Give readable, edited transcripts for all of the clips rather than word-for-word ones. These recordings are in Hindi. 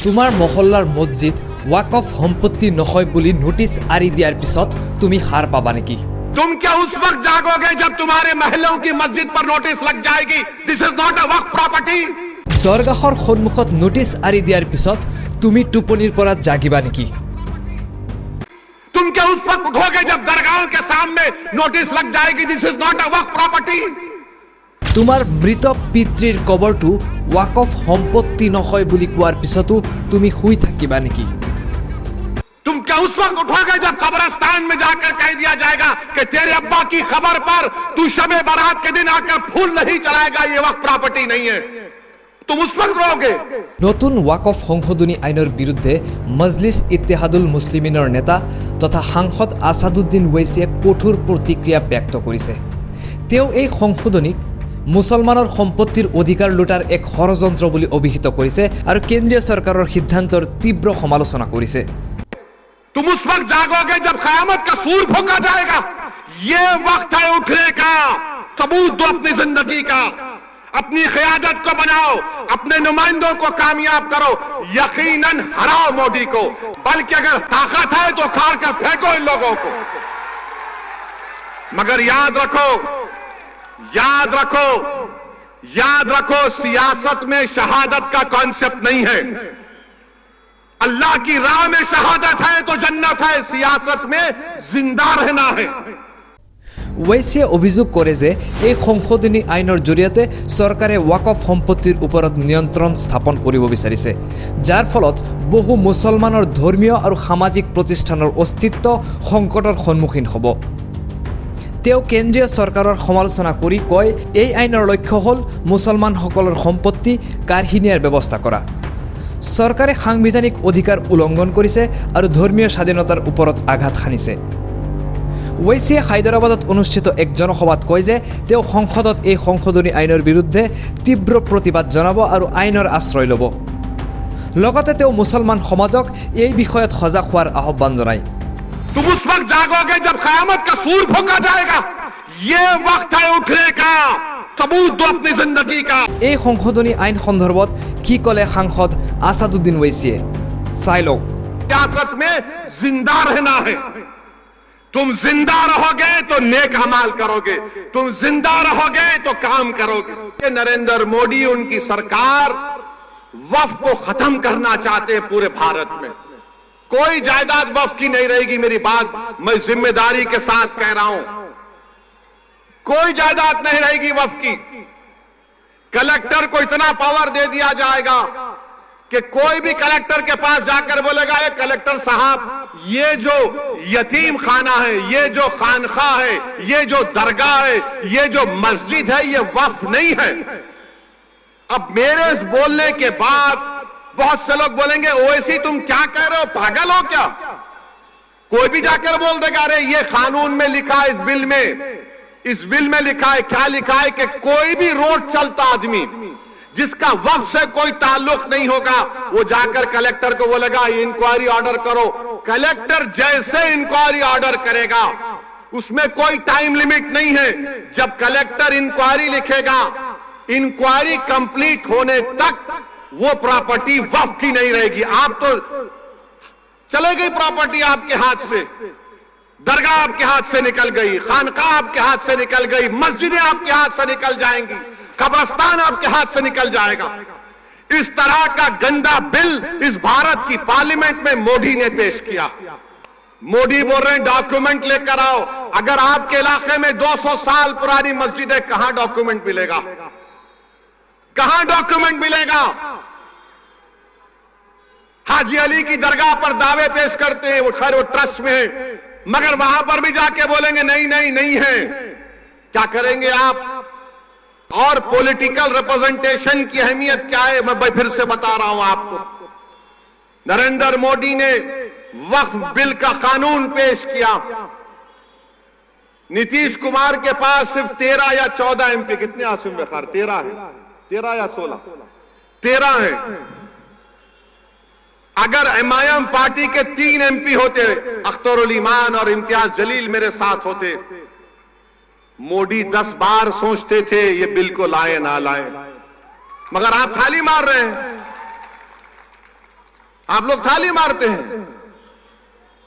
তোমাৰ মহল্লাৰ মছজিদ ওয়াকফ সম্পত্তি নহয় বুলি নোটিছ আৰি দিয়াৰ পিছত তুমি হার পাবা নেকি? तुम क्या उस वक्त जागोगे जब तुम्हारे महलों की मस्जिद पर नोटिस लग जाएगी this is not a waqf property? দৰগাহৰ সন্মুখত নোটিছ আৰি দিয়াৰ পিছত তুমি টোপনিৰ পৰা জাগিবা নেকি? तुम क्या उस वक्त उठोगे जब दरगाहों के सामने नोटिस लग जाएगी this is not a waqf property? তোমাৰ মৃত পিতৃৰ কবৰটো ওয়াকফ সম্পত্তি নহয় বুলি কোৱাৰ পিছতো তুমি শুই থাকিবা নেকি? तुम क्या उस वक्त उठोगे जब कब्रिस्तान में जाकर कह दिया जाएगा कि तेरे अब्बा की खबर पर तू शबे बारात के दिन आकर फूल नहीं चलाएगा, ये वक्त प्रॉपर्टी नहीं है, तुम उस वक्त रहोगे? নতুন ওয়াকফ সংশোধনী আইনৰ বিৰুদ্ধে মজলিছ ইত্তেহাদুল মুছলিমিনৰ নেতা তথা সাংসদ আছাদুদ্দিন ওৱেইছিয়ে কঠোৰ প্ৰতিক্ৰিয়া ব্যক্ত কৰিছে। তেওঁ এই সংশোধনীক মুছলমানৰ সম্পত্তিৰ অধিকাৰ লুটাৰ এক ষড়যন্ত্ৰ বুলি অভিহিত কৰিছে আৰু কেন্দ্ৰীয় চৰকাৰৰ সিদ্ধান্তৰ তীব্ৰ সমালোচনা কৰিছে। तुम उस वक्त जागोगे जब क़यामत का सूर फूंका जाएगा, ये वक्त है उठने का, सबूत दो अपनी जिंदगी का, अपनी क़यादत को बनाओ, अपने नुमाइंदों को कामयाब करो, यकीनन हराओ मोदी को, बल्कि अगर ताकत है तो उखाड़ कर फेंको इन लोगों को। मगर याद रखो, याद रखो, याद रखो, सियासत में शहादत का कॉन्सेप्ट नहीं है। अल्लाह की राह में शहादत है तो जन्नत है, सियासत में जिंदा रहना है। ওৱেইছিয়ে অভিযোগ কৰে যে এই সংশোধনী আইনৰ জৰিয়তে চৰকাৰে ওয়াকফ সম্পত্তিৰ ওপৰত নিয়ন্ত্ৰণ স্থাপন কৰিব বিচাৰিছে, যাৰ ফলত বহু মুছলমানৰ ধৰ্মীয় আৰু সামাজিক প্ৰতিষ্ঠানৰ অস্তিত্ব সংকটৰ সন্মুখীন হ'ব। তেওঁ কেন্দ্ৰীয় চৰকাৰৰ সমালোচনা কৰি কয়, এই আইনৰ লক্ষ্য হ'ল মুছলমানসকলৰ সম্পত্তি কাঢ়ি নিয়াৰ ব্যৱস্থা কৰা। চৰকাৰে সাংবিধানিক অধিকাৰ উলংঘন কৰিছে আৰু ধৰ্মীয় স্বাধীনতাৰ ওপৰত আঘাত সানিছে। ওৱেইছিয়ে হায়দৰাবাদত অনুষ্ঠিত এক জনসভাত কয় যে তেওঁ সংসদত এই সংশোধনী আইনৰ বিৰুদ্ধে তীব্ৰ প্ৰতিবাদ জনাব আৰু আইনৰ আশ্ৰয় ল'ব। লগতে তেওঁ মুছলমান সমাজক এই বিষয়ত সজাগ হোৱাৰ আহ্বান জনায়। तुम उस वक्त जागोगे जब क़यामत का सूर फूंका जाएगा, ये वक्त है उठने का, सबूत दो अपनी जिंदगी का। এই সংশোধনী আইন সন্দৰ্ভত কি ক'লে সাংসদ আছাদুদ্দিন ওৱেইছিয়ে, চাই লওক। सियासत में जिंदा रहना है, तुम जिंदा रहोगे तो नेक अमाल करोगे, तुम जिंदा रहोगे तो काम करोगे। नरेंद्र मोदी उनकी सरकार वक्फ को खत्म करना चाहते हैं पूरे भारत में। कोई जायदाद वक्फ की नहीं रहेगी, मेरी बात मैं जिम्मेदारी के साथ कह रहा हूं, कोई जायदाद नहीं रहेगी वक्फ की। कलेक्टर को इतना पावर दे दिया जाएगा कि कोई भी कलेक्टर के पास जाकर बोलेगा, ये कलेक्टर साहब ये जो यतीम खाना है, ये जो खानखा है, ये जो दरगाह है, ये जो मस्जिद है, ये वक्फ नहीं है। अब मेरे इस बोलने के बाद बहुत से लोग बोलेंगे, ओवैसी तुम क्या कह रहे हो, पागल हो क्या? कोई भी जाकर बोल देगा, अरे ये कानून में लिखा है, इस बिल में लिखा है, क्या लिखा है कि कोई भी रोड चलता आदमी जिसका वक्फ से कोई ताल्लुक नहीं होगा, वो जाकर कलेक्टर को बोलेगा इंक्वायरी ऑर्डर करो। कलेक्टर जैसे इंक्वायरी ऑर्डर करेगा, उसमें कोई टाइम लिमिट नहीं है। जब कलेक्टर इंक्वायरी लिखेगा, इंक्वायरी कंप्लीट होने तक वो प्रॉपर्टी वक्फ की नहीं रहेगी। आप तो चले गई प्रॉपर्टी आपके हाथ से, दरगाह आपके हाथ से निकल गई, खानकाह आपके हाथ से निकल गई, मस्जिदें आपके हाथ से निकल जाएंगी, कब्रिस्तान आपके हाथ से निकल जाएगा। इस तरह का गंदा बिल इस भारत की पार्लियामेंट में मोदी ने पेश किया। मोदी बोल रहे हैं डॉक्यूमेंट लेकर आओ। अगर आपके इलाके में 200 साल पुरानी मस्जिद है, कहां डॉक्यूमेंट मिलेगा? कहां डॉक्यूमेंट मिलेगा? हाजी अली की दरगाह पर दावे पेश करते हैं, वो खैर वो ट्रस्ट में है, मगर वहां पर भी जाके बोलेंगे नहीं नहीं नहीं है। क्या करेंगे आप? और पॉलिटिकल रिप्रेजेंटेशन की अहमियत क्या है, मैं फिर से बता रहा हूं आपको। नरेंद्र मोदी ने वक्फ बिल का कानून पेश किया। नीतीश कुमार के पास सिर्फ 13 या 14 एमपी, कितने आसिम बखार? 13 है, 13 या 16? 13 है। अगर एमआईएम पार्टी के 3 एमपी होते, अख्तरुल ईमान और इम्तियाज जलील मेरे साथ होते, मोदी 10 बार सोचते थे ये बिल को लाए ना लाए, मगर आप थाली मार रहे हैं। आप लोग थाली मारते हैं।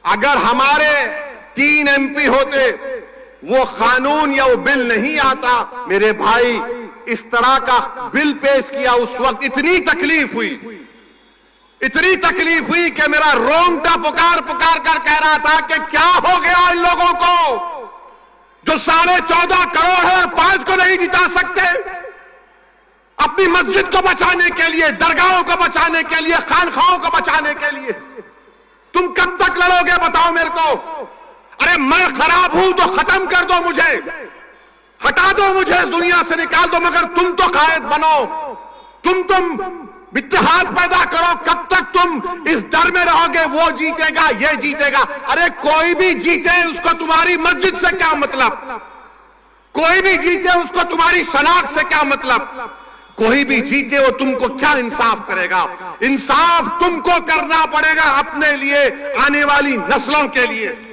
अगर हमारे 3 MP होते, वो कानून या वो बिल नहीं आता, मेरे भाई इस तरह का बिल पेश किया, उस वक्त इतनी तकलीफ हुई कि मेरा रोंगटा पुकार पुकार कर कह रहा था कि क्या हो गया इन लोगों को जो 14.5 करोड़ है और 5 को नहीं जिता सकते। अपनी मस्जिद को बचाने के लिए, दरगाहों को बचाने के लिए, खानखाओं को बचाने के लिए तुम कब तक लड़ोगे बताओ मेरे को। अरे मैं खराब हूं तो खत्म कर दो, मुझे हटा दो, मुझे इस दुनिया से निकाल दो, मगर तुम तो कायद बनो, तुम इत्तेहाद पैदा करो। कब तक तुम इस डर में रहोगे वो जीतेगा, ये जीतेगा। अरे कोई भी जीते उसको तुम्हारी मस्जिद से क्या मतलब, कोई भी जीते उसको तुम्हारी शनाख्त से क्या मतलब, कोई भी जीते वो तुमको क्या इंसाफ करेगा। इंसाफ तुमको करना पड़ेगा अपने लिए, आने वाली नस्लों के लिए।